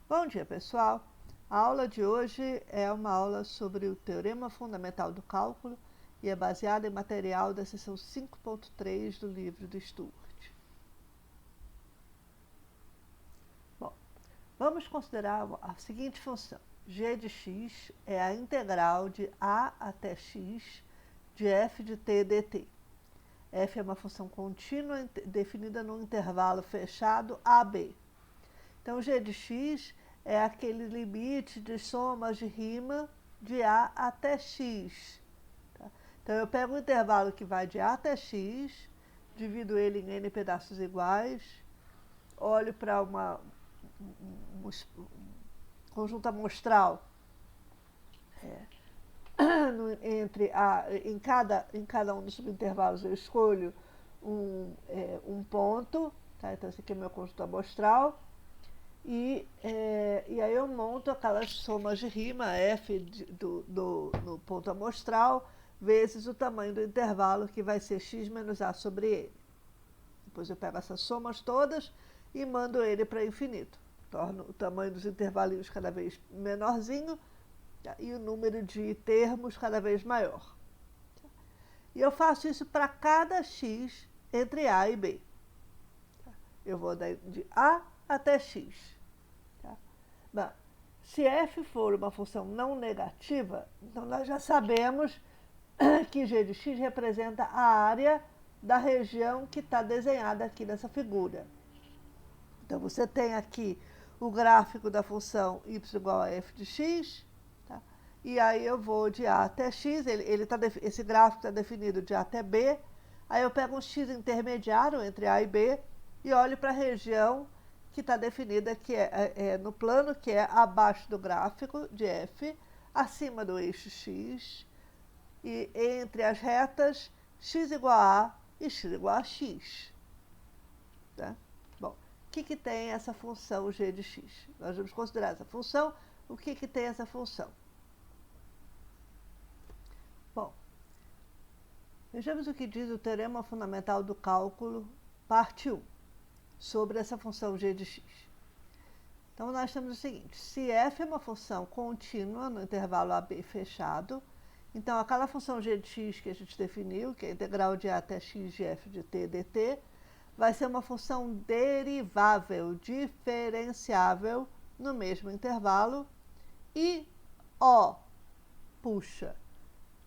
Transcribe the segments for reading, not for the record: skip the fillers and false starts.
Bom dia, pessoal! A aula de hoje é uma aula sobre o Teorema Fundamental do Cálculo e é baseada em material da seção 5.3 do livro do Stuart. Bom, vamos considerar a seguinte função. G de x é a integral de a até x de f de t dt. F é uma função contínua definida num intervalo fechado AB. Então, g de x é aquele limite de somas de rima de A até x. Tá? Então, eu pego um intervalo que vai de A até x, divido ele em n pedaços iguais, olho para uma conjunta amostral em cada um dos subintervalos eu escolho um ponto, tá? Então esse aqui é meu conjunto amostral, e aí eu monto aquelas somas de rima f no ponto amostral vezes o tamanho do intervalo, que vai ser x menos a sobre ele. Depois eu pego essas somas todas e mando ele para infinito. Torno o tamanho dos intervalinhos cada vez menorzinho e o número de termos cada vez maior. E eu faço isso para cada x entre A e B. Eu vou de A até x. Bom, se f for uma função não negativa, então nós já sabemos que g de x representa a área da região que está desenhada aqui nessa figura. Então você tem aqui o gráfico da função y igual a f de x, tá? E aí eu vou de A até x, esse gráfico está definido de A até B, aí eu pego um x intermediário entre A e B e olho para a região que está definida, que no plano, que é abaixo do gráfico de f, acima do eixo x, e entre as retas x igual a A e x igual a x. Tá? Bom, o que tem essa função g de x? Nós vamos considerar essa função. O que tem essa função? Bom, vejamos o que diz o Teorema Fundamental do Cálculo, parte 1, sobre essa função g de x. Então, nós temos o seguinte: se f é uma função contínua no intervalo AB fechado, então aquela função g de x que a gente definiu, que é a integral de A até x de f de t dt, vai ser uma função derivável, diferenciável no mesmo intervalo, e O, puxa,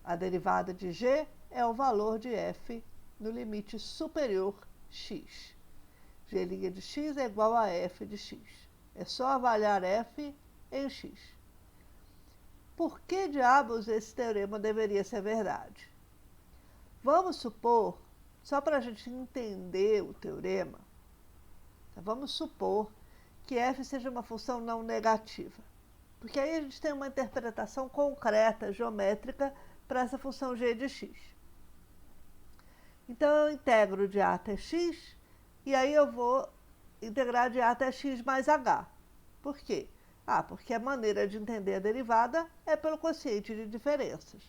a derivada de g é o valor de f no limite superior x. G' de x é igual a f de x. É só avaliar f em x. Por que diabos esse teorema deveria ser verdade? Vamos supor, só para a gente entender o teorema, vamos supor que f seja uma função não negativa. Porque aí a gente tem uma interpretação concreta, geométrica, para essa função g de x. Então, eu integro de A até x, e aí eu vou integrar de A até x mais h. Por quê? Porque a maneira de entender a derivada é pelo quociente de diferenças.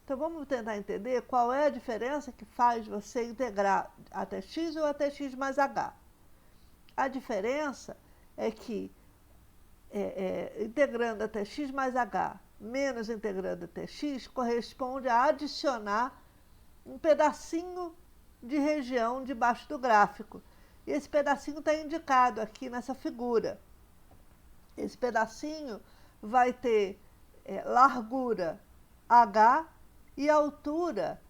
Então, vamos tentar entender qual é a diferença que faz você integrar até x ou até x mais h. A diferença é que integrando até x mais h menos integrando até x corresponde a adicionar um pedacinho de região debaixo do gráfico. E esse pedacinho está indicado aqui nessa figura. Esse pedacinho vai ter largura h e altura.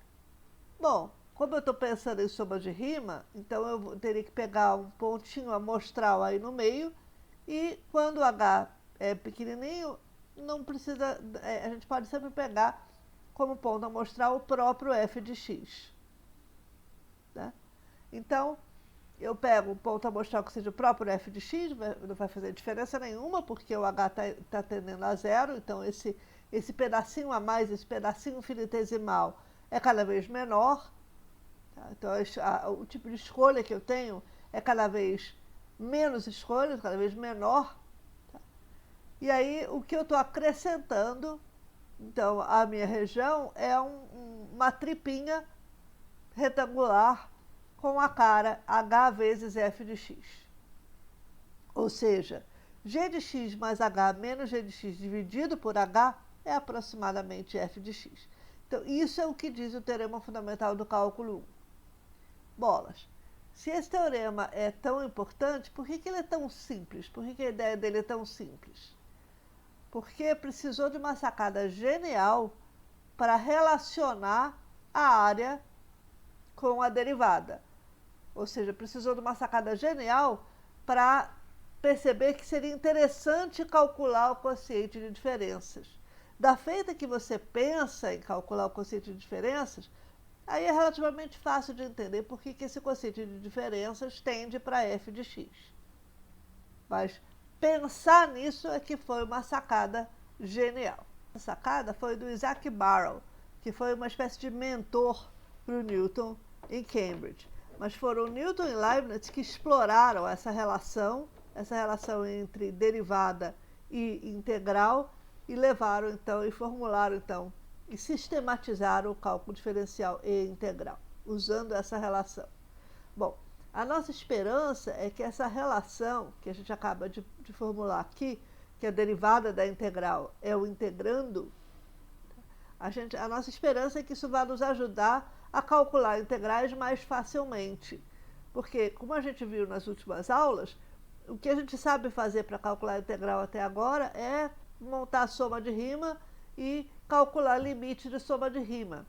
Bom, como eu estou pensando em soma de rima, então eu teria que pegar um pontinho amostral aí no meio, e quando o h é pequenininho, não precisa, a gente pode sempre pegar como ponto amostral o próprio f de x. Né? Então, eu pego um ponto amostral que seja o próprio f de x, não vai fazer diferença nenhuma, porque o h está tendendo a zero, então esse pedacinho a mais, esse pedacinho infinitesimal é cada vez menor. Tá? Então, o tipo de escolha que eu tenho é cada vez menos escolha, cada vez menor. Tá? E aí, o que eu estou acrescentando, então, a minha região é uma tripinha retangular com a cara h vezes f de x. Ou seja, g de x mais h menos g de x dividido por h é aproximadamente f de x. Então, isso é o que diz o teorema fundamental do cálculo 1. Bolas. Se esse teorema é tão importante, por que ele é tão simples? Por que a ideia dele é tão simples? Porque precisou de uma sacada genial para relacionar a área com a derivada. Ou seja, precisou de uma sacada genial para perceber que seria interessante calcular o quociente de diferenças. Da feita que você pensa em calcular o quociente de diferenças, aí é relativamente fácil de entender por que esse quociente de diferenças tende para f de x. Mas pensar nisso é que foi uma sacada genial. A sacada foi do Isaac Barrow, que foi uma espécie de mentor para o Newton em Cambridge. Mas foram Newton e Leibniz que exploraram essa relação entre derivada e integral, e levaram então, e formularam então, e sistematizaram o cálculo diferencial e integral, usando essa relação. Bom, a nossa esperança é que essa relação, que a gente acaba de formular aqui, que a derivada da integral é o integrando, a nossa esperança é que isso vai nos ajudar a calcular integrais mais facilmente. Porque, como a gente viu nas últimas aulas, o que a gente sabe fazer para calcular a integral até agora é montar a soma de rima e calcular limite de soma de rima,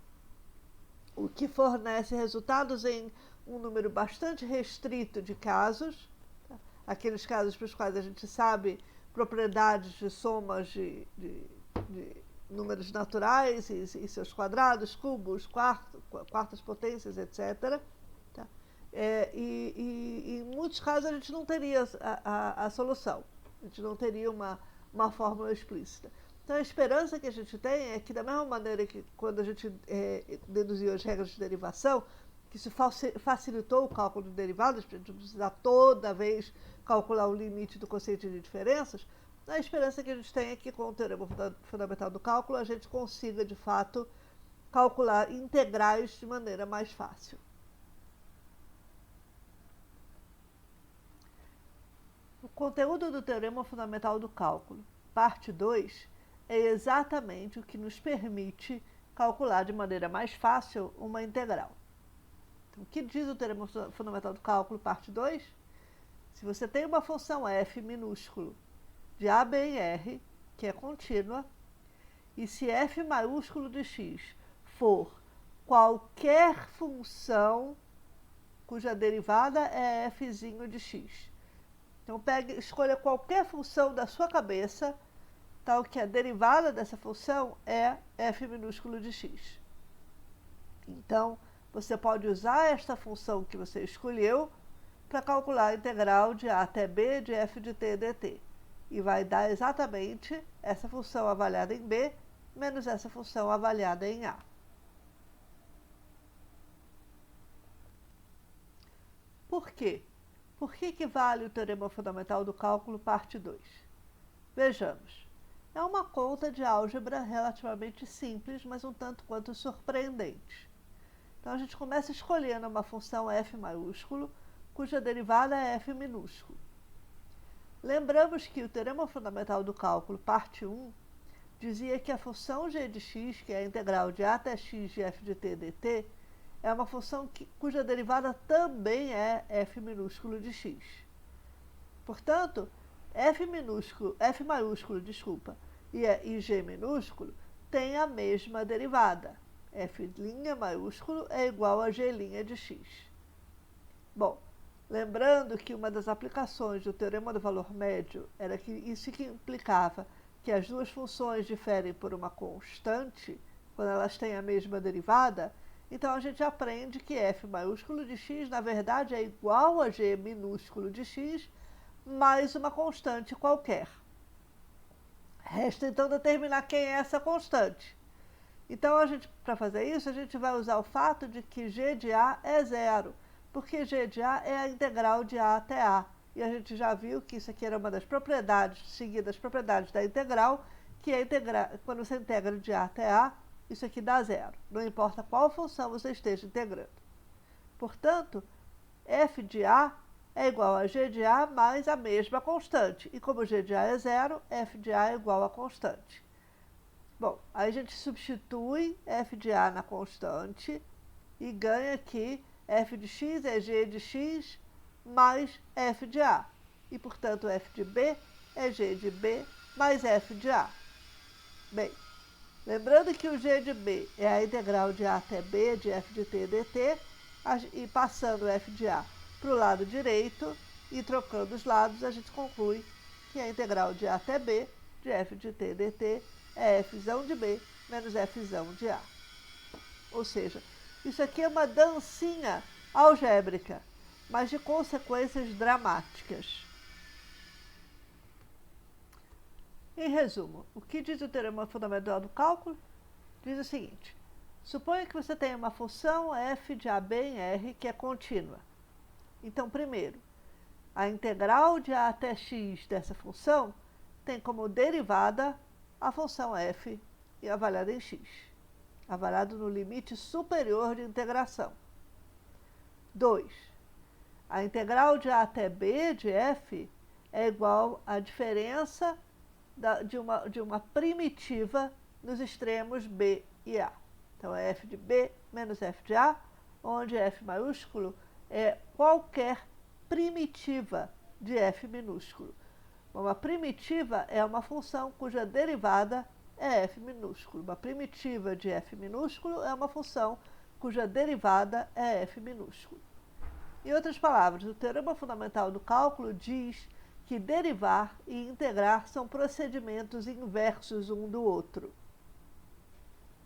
o que fornece resultados em um número bastante restrito de casos, tá? Aqueles casos para os quais a gente sabe propriedades de somas de números naturais e seus quadrados, cubos, quartas potências, etc. Tá? E em muitos casos a gente não teria a solução, a gente não teria uma fórmula explícita. Então a esperança que a gente tem é que, da mesma maneira que quando a gente deduziu as regras de derivação, que isso facilitou o cálculo de derivadas, para a gente não precisar toda vez calcular o limite do quociente de diferenças, a esperança que a gente tem é que, com o teorema fundamental do cálculo, a gente consiga, de fato, calcular integrais de maneira mais fácil. O conteúdo do teorema fundamental do cálculo, parte 2, é exatamente o que nos permite calcular de maneira mais fácil uma integral. Então, o que diz o teorema fundamental do cálculo, parte 2? Se você tem uma função f minúsculo de a, b e r, que é contínua, e se f maiúsculo de x for qualquer função cuja derivada é fzinho de x. Então, escolha qualquer função da sua cabeça, tal que a derivada dessa função é f minúsculo de x. Então, você pode usar esta função que você escolheu para calcular a integral de a até b de f de t dt. E vai dar exatamente essa função avaliada em b menos essa função avaliada em a. Por quê? Por que vale o teorema fundamental do cálculo, parte 2? Vejamos. É uma conta de álgebra relativamente simples, mas um tanto quanto surpreendente. Então, a gente começa escolhendo uma função f maiúsculo, cuja derivada é f minúsculo. Lembramos que o teorema fundamental do cálculo, parte 1, dizia que a função g de x, que é a integral de a até x de f de t dt, é uma função cuja derivada também é f minúsculo de x. Portanto, f maiúsculo, e g minúsculo têm a mesma derivada. F' maiúsculo é igual a g' de x. Bom, lembrando que uma das aplicações do teorema do valor médio era que isso que implicava que as duas funções diferem por uma constante, quando elas têm a mesma derivada, então a gente aprende que f maiúsculo de x, na verdade, é igual a g minúsculo de x, mais uma constante qualquer. Resta então determinar quem é essa constante. Então, para fazer isso, a gente vai usar o fato de que g de a é zero, porque g de a é a integral de a até a. E a gente já viu que isso aqui era uma das propriedades, seguidas das propriedades da integral, que é quando você integra de a até a, isso aqui dá zero. Não importa qual função você esteja integrando. Portanto, f de a é igual a g de A mais a mesma constante. E como g de A é zero, f de A é igual a constante. Bom, aí a gente substitui f de A na constante e ganha que f de x é g de x mais f de A. E, portanto, f de B é g de B mais f de A. Bem, lembrando que o g de B é a integral de A até B de f de t dt, e passando f de A para o lado direito e trocando os lados, a gente conclui que a integral de A até B de f de t dt é fzão de B menos fzão de A. Ou seja, isso aqui é uma dancinha algébrica, mas de consequências dramáticas. Em resumo, o que diz o teorema fundamental do cálculo? Diz o seguinte: suponha que você tenha uma função f de AB em R que é contínua. Então, primeiro, a integral de A até x dessa função tem como derivada a função f e avaliada em x, avaliado no limite superior de integração. 2. A integral de A até B de f é igual à diferença de uma primitiva nos extremos B e A. Então, é f de B menos f de A, onde f maiúsculo é qualquer primitiva de f minúsculo. Uma primitiva é uma função cuja derivada é f minúsculo. Uma primitiva de f minúsculo é uma função cuja derivada é f minúsculo. Em outras palavras, o teorema fundamental do cálculo diz que derivar e integrar são procedimentos inversos um do outro.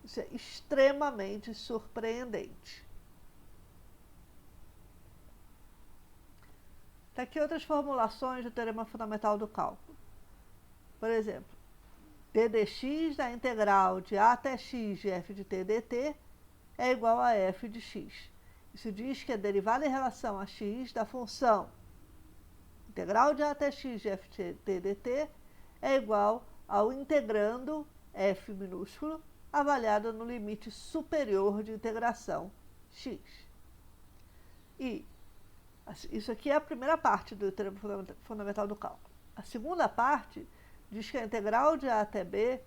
Isso é extremamente surpreendente. Tá aqui outras formulações do teorema fundamental do cálculo. Por exemplo, d dx da integral de A até x de f de t dt é igual a f de x. Isso diz que a derivada em relação a x da função integral de A até x de f de t dt é igual ao integrando f minúsculo avaliado no limite superior de integração x. E isso aqui é a primeira parte do teorema fundamental do cálculo. A segunda parte diz que a integral de A até B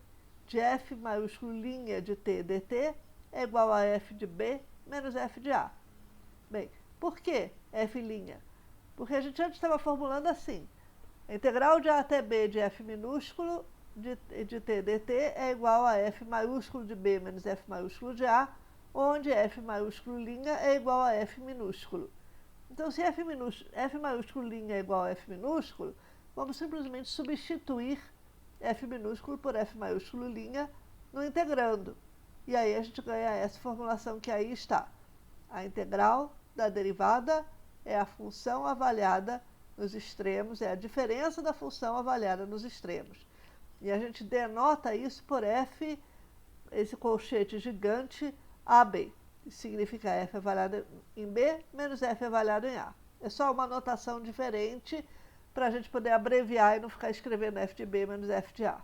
de f maiúsculo linha de t dt é igual a f de B menos f de A. Bem, por que f'? Porque a gente antes estava formulando assim: a integral de A até B de f minúsculo de t dt é igual a f maiúsculo de B menos f maiúsculo de A, onde f maiúsculo linha é igual a f minúsculo. Então, se f maiúsculo linha é igual a f minúsculo, vamos simplesmente substituir f minúsculo por f maiúsculo linha no integrando. E aí a gente ganha essa formulação que aí está. A integral da derivada é a função avaliada nos extremos, é a diferença da função avaliada nos extremos. E a gente denota isso por f, esse colchete gigante, AB. Significa f avaliado em B menos f avaliado em A. É só uma notação diferente para a gente poder abreviar e não ficar escrevendo f de B menos f de A.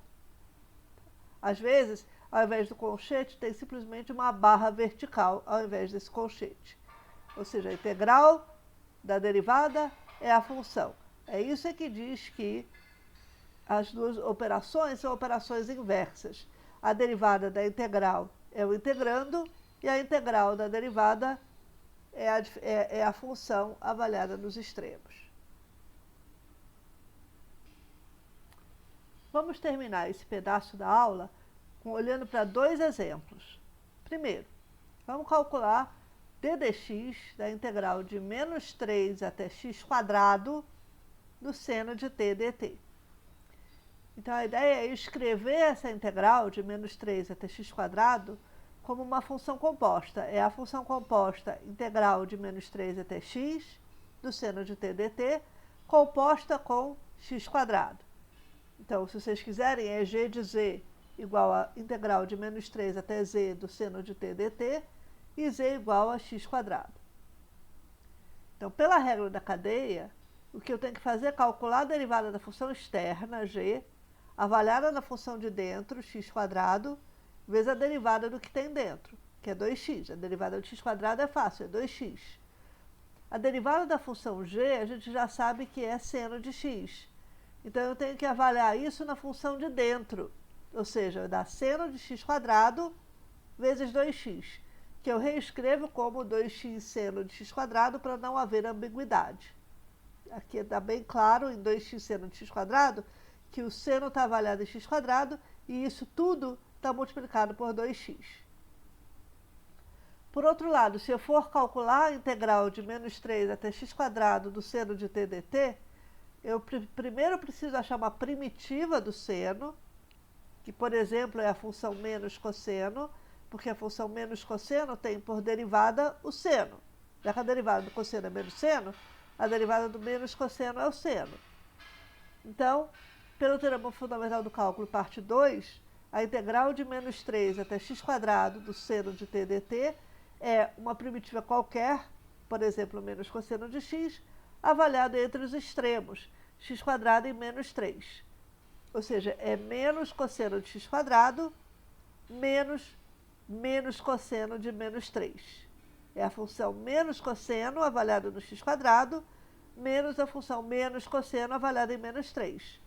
Às vezes, ao invés do colchete, tem simplesmente uma barra vertical ao invés desse colchete. Ou seja, a integral da derivada é a função. É isso que diz que as duas operações são operações inversas. A derivada da integral é o integrando e a integral da derivada é a função avaliada nos extremos. Vamos terminar esse pedaço da aula olhando para dois exemplos. Primeiro, vamos calcular d dx da integral de menos 3 até x quadrado do seno de t dt. Então, a ideia é escrever essa integral de menos 3 até x quadrado como uma função composta. É a função composta integral de menos 3 até x do seno de t dt, composta com x quadrado. Então, se vocês quiserem, é g de z igual a integral de menos 3 até z do seno de t dt, e z igual a x quadrado. Então, pela regra da cadeia, o que eu tenho que fazer é calcular a derivada da função externa, g, avaliada na função de dentro, x quadrado, vezes a derivada do que tem dentro, que é 2x. A derivada de x quadrado é fácil, é 2x. A derivada da função g, a gente já sabe que é seno de x. Então, eu tenho que avaliar isso na função de dentro. Ou seja, dá seno de x² vezes 2x, que eu reescrevo como 2x seno de x² para não haver ambiguidade. Aqui está bem claro, em 2x seno de x², que o seno está avaliado em x² e isso tudo está multiplicado por 2x. Por outro lado, se eu for calcular a integral de menos 3 até x² do seno de t dt, eu primeiro preciso achar uma primitiva do seno, que, por exemplo, é a função menos cosseno, porque a função menos cosseno tem por derivada o seno. Já que a derivada do cosseno é menos seno, a derivada do menos cosseno é o seno. Então, pelo teorema fundamental do cálculo, parte 2, a integral de menos 3 até x² do seno de t dt é uma primitiva qualquer, por exemplo, menos cosseno de x, avaliado entre os extremos, x² e menos 3. Ou seja, é menos cosseno de x² menos cosseno de menos 3. É a função menos cosseno avaliada no x² menos a função menos cosseno avaliada em menos 3.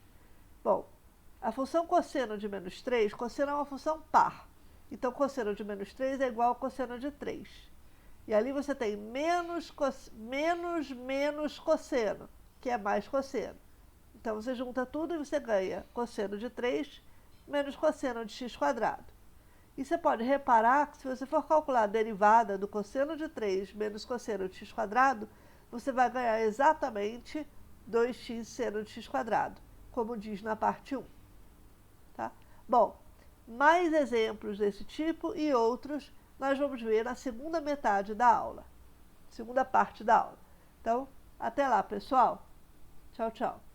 Bom, a função cosseno de menos 3, cosseno é uma função par. Então, cosseno de menos 3 é igual a cosseno de 3. E ali você tem menos cosseno, que é mais cosseno. Então, você junta tudo e você ganha cosseno de 3 menos cosseno de x². E você pode reparar que se você for calcular a derivada do cosseno de 3 menos cosseno de x², você vai ganhar exatamente 2x seno de x², como diz na parte 1. Tá? Bom, mais exemplos desse tipo e outros nós vamos ver na segunda metade da aula, segunda parte da aula. Então, até lá, pessoal. Tchau, tchau.